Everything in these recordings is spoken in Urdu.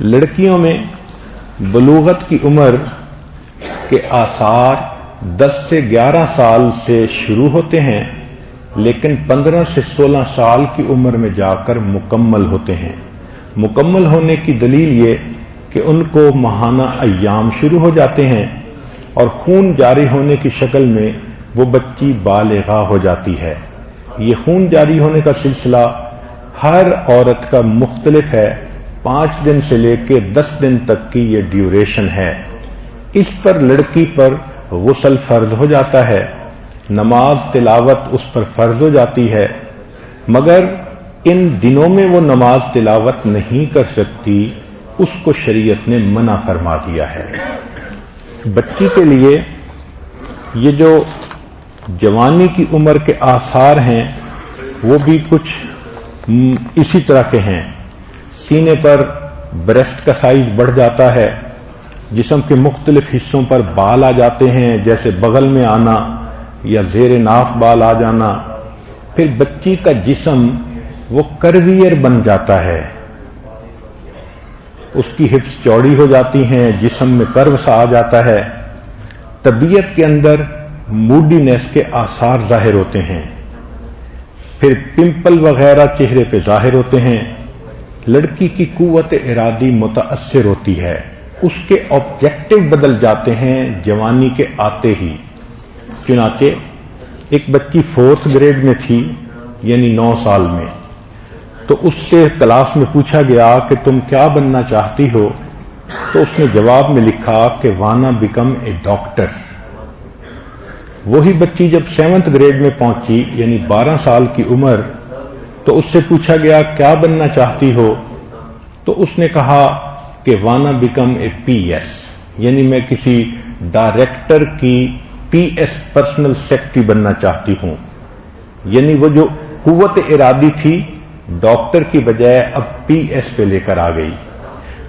لڑکیوں میں بلوغت کی عمر کے آثار 10 سے 11 سال سے شروع ہوتے ہیں، لیکن 15 سے 16 سال کی عمر میں جا کر مکمل ہوتے ہیں۔ مکمل ہونے کی دلیل یہ کہ ان کو ماہانہ ایام شروع ہو جاتے ہیں اور خون جاری ہونے کی شکل میں وہ بچی بالغہ ہو جاتی ہے۔ یہ خون جاری ہونے کا سلسلہ ہر عورت کا مختلف ہے، 5 دن سے لے کے 10 دن تک کی یہ ڈیوریشن ہے۔ اس پر لڑکی پر غسل فرض ہو جاتا ہے، نماز تلاوت اس پر فرض ہو جاتی ہے، مگر ان دنوں میں وہ نماز تلاوت نہیں کر سکتی، اس کو شریعت نے منع فرما دیا ہے۔ بچی کے لیے یہ جو جوانی کی عمر کے آثار ہیں وہ بھی کچھ اسی طرح کے ہیں۔ سینے پر بریسٹ کا سائز بڑھ جاتا ہے، جسم کے مختلف حصوں پر بال آ جاتے ہیں، جیسے بغل میں آنا یا زیر ناف بال آ جانا۔ پھر بچی کا جسم وہ کرویئر بن جاتا ہے، اس کی ہپس چوڑی ہو جاتی ہیں، جسم میں کرو سا آ جاتا ہے۔ طبیعت کے اندر موڈینس کے آثار ظاہر ہوتے ہیں، پھر پمپل وغیرہ چہرے پہ ظاہر ہوتے ہیں۔ لڑکی کی قوت ارادی متاثر ہوتی ہے، اس کے آبجیکٹو بدل جاتے ہیں جوانی کے آتے ہی۔ چنانچہ ایک بچی 4th گریڈ میں تھی، یعنی 9 سال میں، تو اس سے کلاس میں پوچھا گیا کہ تم کیا بننا چاہتی ہو؟ تو اس نے جواب میں لکھا کہ واننا بیکم اے ڈاکٹر۔ وہی بچی جب 7th گریڈ میں پہنچی، یعنی 12 سال کی عمر، تو اس سے پوچھا گیا کیا بننا چاہتی ہو؟ تو اس نے کہا کہ واننا بیکم اے پی ایس، یعنی میں کسی ڈائریکٹر کی پی ایس پرسنل سیکرٹری بننا چاہتی ہوں۔ یعنی وہ جو قوت ارادی تھی ڈاکٹر کی بجائے اب پی ایس پہ لے کر آ گئی۔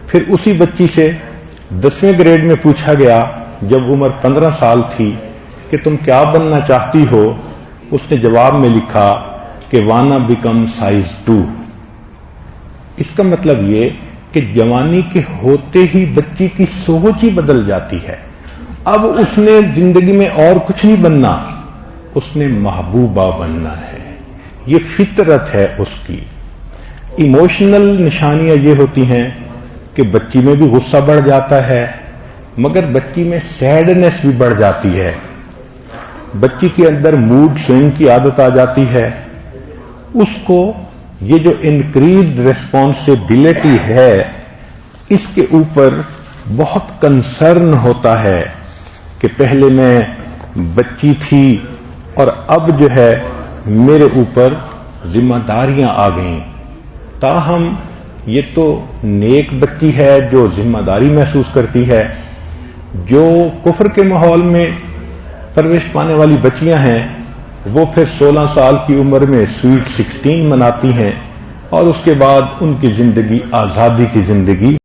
پھر اسی بچی سے 10ویں گریڈ میں پوچھا گیا جب عمر 15 سال تھی کہ تم کیا بننا چاہتی ہو؟ اس نے جواب میں لکھا کہ واننا بیکم سائز 2۔ اس کا مطلب یہ کہ جوانی کے ہوتے ہی بچی کی سوچ ہی بدل جاتی ہے۔ اب اس نے زندگی میں اور کچھ نہیں بننا، اس نے محبوبہ بننا ہے۔ یہ فطرت ہے اس کی۔ ایموشنل نشانیاں یہ ہوتی ہیں کہ بچی میں بھی غصہ بڑھ جاتا ہے، مگر بچی میں سیڈنس بھی بڑھ جاتی ہے، بچی کے اندر موڈ سوئنگ کی عادت آ جاتی ہے۔ اس کو یہ جو انکریزڈ ریسپانسبلٹی ہے اس کے اوپر بہت کنسرن ہوتا ہے کہ پہلے میں بچی تھی اور اب جو ہے میرے اوپر ذمہ داریاں آ گئیں۔ تاہم یہ تو نیک بچی ہے جو ذمہ داری محسوس کرتی ہے۔ جو کفر کے ماحول میں پرورش پانے والی بچیاں ہیں وہ پھر 16 سال کی عمر میں سویٹ 16 مناتی ہیں اور اس کے بعد ان کی زندگی آزادی کی زندگی